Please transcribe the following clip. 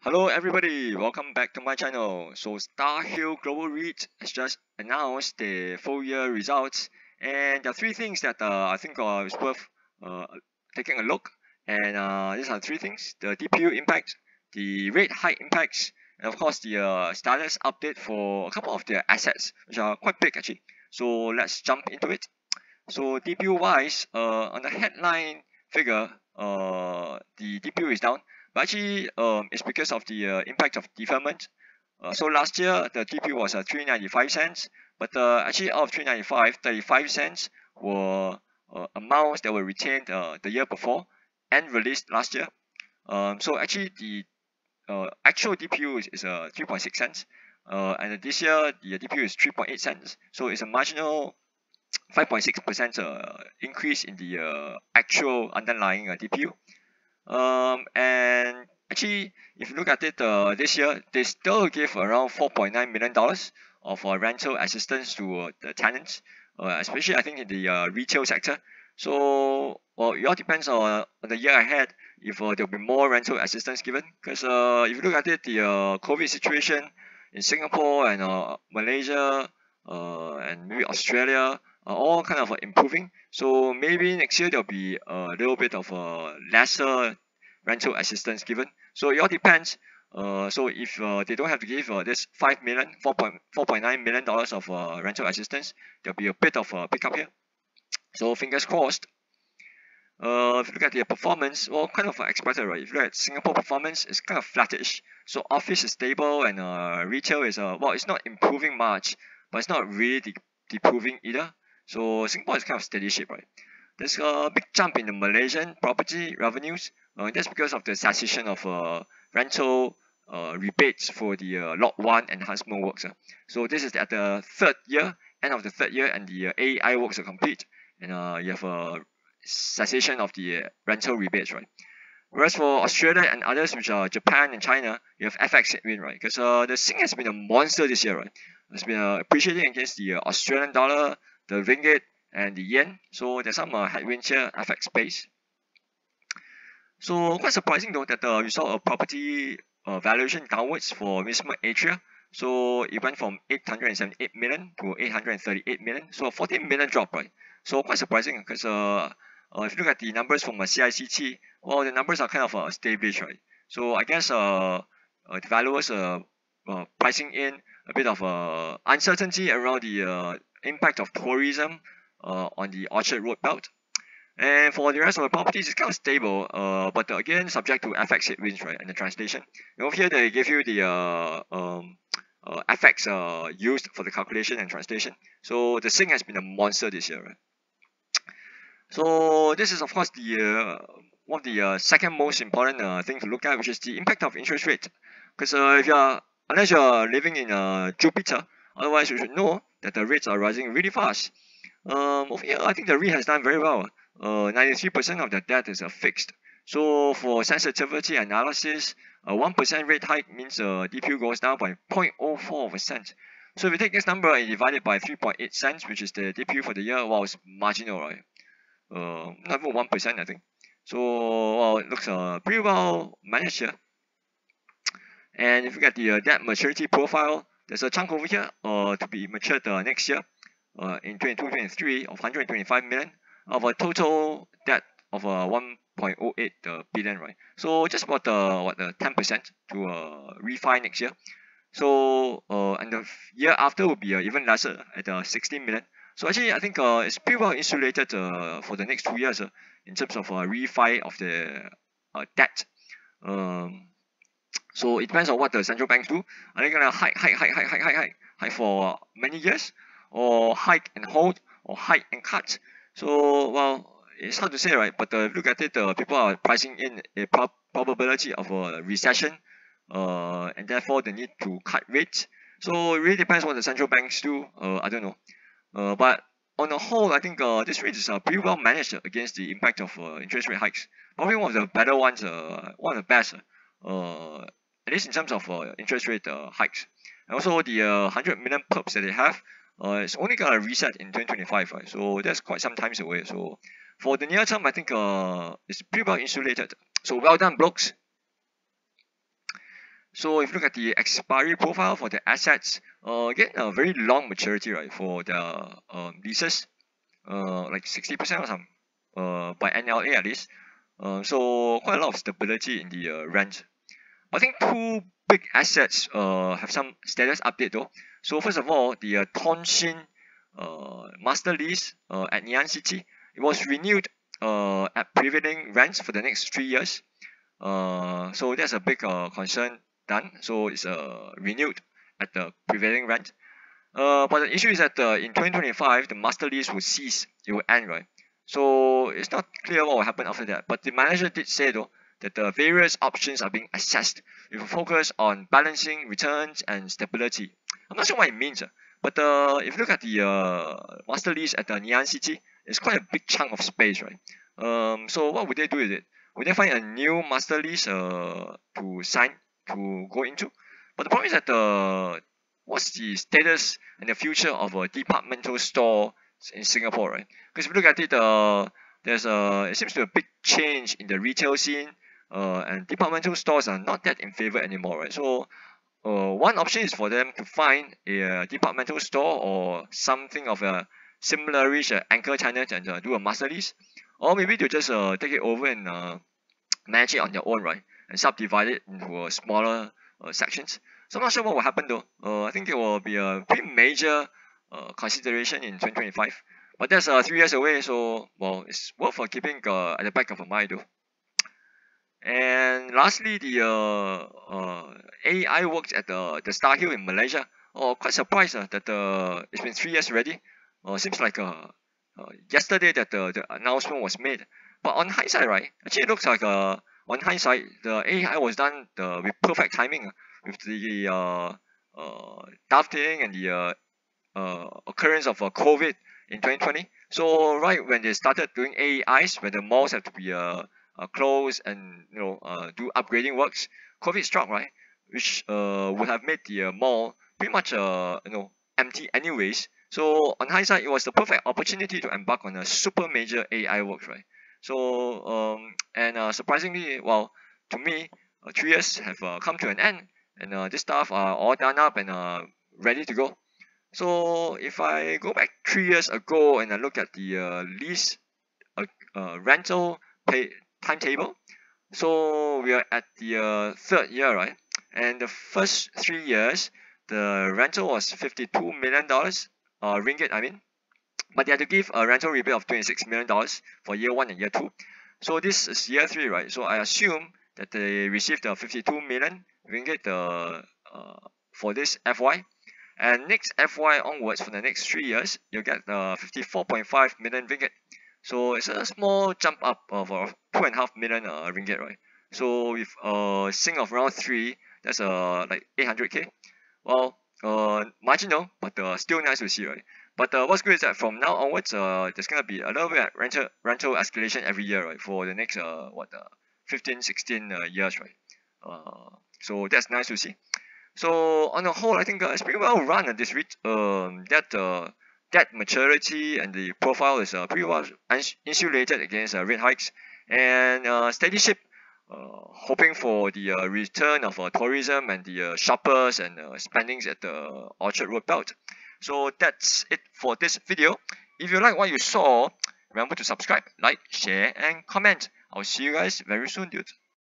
Hello everybody, welcome back to my channel. So Star Hill Global REIT has just announced the full year results, and there are three things that I think is worth uh, taking a look. And these are three things: the DPU impact, the rate hike impacts, and of course the status update for a couple of their assets, which are quite big actually. So let's jump into it. So DPU wise, on the headline figure, the DPU is down, but actually it's because of the impact of deferment. So last year the DPU was 3.95 cents, but actually out of 3.95, 35 cents were amounts that were retained the year before and released last year. So actually the actual DPU is 3.6 cents, and this year the DPU is 3.8 cents. So it's a marginal 5.6% increase in the actual underlying DPU. And actually, if you look at it this year, they still give around $4.9 million of rental assistance to the tenants, especially I think in the retail sector. So, well, it all depends on the year ahead if there'll be more rental assistance given. Because if you look at it, the COVID situation in Singapore and Malaysia and maybe Australia are all kind of improving. So maybe next year there'll be a little bit of lesser rental assistance given. So it all depends. So if they don't have to give this $4.9 million of rental assistance, there'll be a bit of a pickup here. So fingers crossed. If you look at their performance, well, kind of expected, right? If you look at Singapore performance, it's kind of flattish. So office is stable and retail is well, it's not improving much, but it's not really deproving either. So Singapore is kind of steady shape, right? There's a big jump in the Malaysian property revenues. That's because of the cessation of rental rebates for the Lot 1 enhancement works. So this is at the third year, end of the third year, and the AEI works are complete. And you have a cessation of the rental rebates, right? Whereas for Australia and others, which are Japan and China, you have FX headwind, right? Because the Sing has been a monster this year, right? It's been appreciating against the Australian dollar, the ringgit, and the yen. So there's some headwinds here, FX base. So quite surprising though that we saw a property valuation downwards for Wisma Atria. So it went from 878 million to 838 million. So a 14 million drop, right? So quite surprising because if you look at the numbers from CICT, well, the numbers are kind of established, right? So I guess the valuers are pricing in a bit of uncertainty around the impact of tourism on the Orchard Road belt. And for the rest of the properties, it's kind of stable, but again, subject to FX headwinds, right, and the translation. And over here, they give you the FX used for the calculation and translation. So the Sing has been a monster this year, right? So this is of course the one of the second most important thing to look at, which is the impact of interest rate. Because if you're unless you're living in Jupiter, otherwise you should know that the rates are rising really fast. Over here, I think the REIT has done very well. 93% of the debt is fixed. So for sensitivity analysis, a 1% rate hike means DPU goes down by 0.04%. So if you take this number and divide it by 3.8 cents, which is the DPU for the year, well, it's marginal, right? Not even 1%, I think. So well, it looks pretty well managed here. And if you get the debt maturity profile, there's a chunk over here to be matured next year in 22-23 of 125 million of a total debt of 1.08 billion, right? So just about the 10% to refi next year. So and the year after will be even lesser at 16 million. So actually, I think it's pretty well insulated for the next 2 years in terms of refi of the debt. So it depends on what the central banks do. Are they gonna hike for many years, or hike and hold, or hike and cut? So well, it's hard to say, right? But look at it, people are pricing in a probability of a recession, and therefore the need to cut rates. So it really depends what the central banks do. I don't know. But on the whole, I think this rate is pretty well managed against the impact of interest rate hikes. Probably one of the better ones, one of the best, at least in terms of interest rate hikes. And also the 100 million perps that they have, it's only gonna reset in 2025, right? So that's quite some times away. So for the near term, I think it's pretty well insulated. So well done, blokes. So if you look at the expiry profile for the assets, again a very long maturity, right, for the leases, like 60% or something, by NLA at least. So quite a lot of stability in the rent. I think two big assets have some status update though. So first of all, the Ton Shin master lease at Ngee Ann City, it was renewed at prevailing rents for the next 3 years. So that's a big concern done. So it's renewed at the prevailing rent. But the issue is that in 2025, the master lease will cease. It will end, right? So it's not clear what will happen after that. But the manager did say though that the various options are being assessed with a focus on balancing returns and stability. I'm not sure what it means, but if you look at the master lease at the Ngee Ann City, it's quite a big chunk of space, right? So what would they do with it? Would they find a new master lease to sign to go into? But the problem is that what's the status and the future of a departmental store in Singapore, right? Because if you look at it, it seems to be a big change in the retail scene, and departmental stores are not that in favor anymore, right? So one option is for them to find a departmental store or something of a similar-ish anchor tenant and do a master lease, or maybe to just take it over and manage it on their own, right? And subdivide it into smaller sections. So I'm not sure what will happen though. I think it will be a pretty major consideration in 2025. But that's 3 years away, so well, it's worth keeping at the back of your mind though. And lastly, the AEI works at the Star Hill in Malaysia. Oh, quite surprised that it's been 3 years already. Seems like yesterday that the announcement was made. But on hindsight, right, actually it looks like on hindsight, the AEI was done with perfect timing with the dovetailing and the occurrence of COVID in 2020. So right when they started doing AEIs, when the malls have to be closed and do upgrading works, COVID struck, right, which would have made the mall pretty much empty anyways. So on hindsight, it was the perfect opportunity to embark on a super major AEI works, right? So surprisingly, well, to me, 3 years have come to an end, and this stuff are all done up and ready to go. So if I go back 3 years ago and I look at the lease rental pay timetable, so we are at the third year, right? And the first 3 years, the rental was $52 million, ringgit, I mean. But they had to give a rental rebate of $26 million for year 1 and year 2. So this is year 3, right? So I assume that they received the 52 million ringgit for this FY. And next FY onwards, for the next 3 years, you'll get 54.5 million ringgit. So it's a small jump up of 2.5 million ringgit, right? So with a sing of around 3, that's like 800k. Well, marginal, but still nice to see, right? But what's good is that from now onwards, there's gonna be a little bit of rental escalation every year, right? For the next 15, 16 years, right? So that's nice to see. So on the whole, I think it's pretty well run at this rate. That maturity and the profile is pretty well insulated against rate hikes, and steady ship. Hoping for the return of tourism and the shoppers and spendings at the Orchard Road belt. So that's it for this video. If you like what you saw, remember to subscribe, like, share, and comment. I'll see you guys very soon, dude.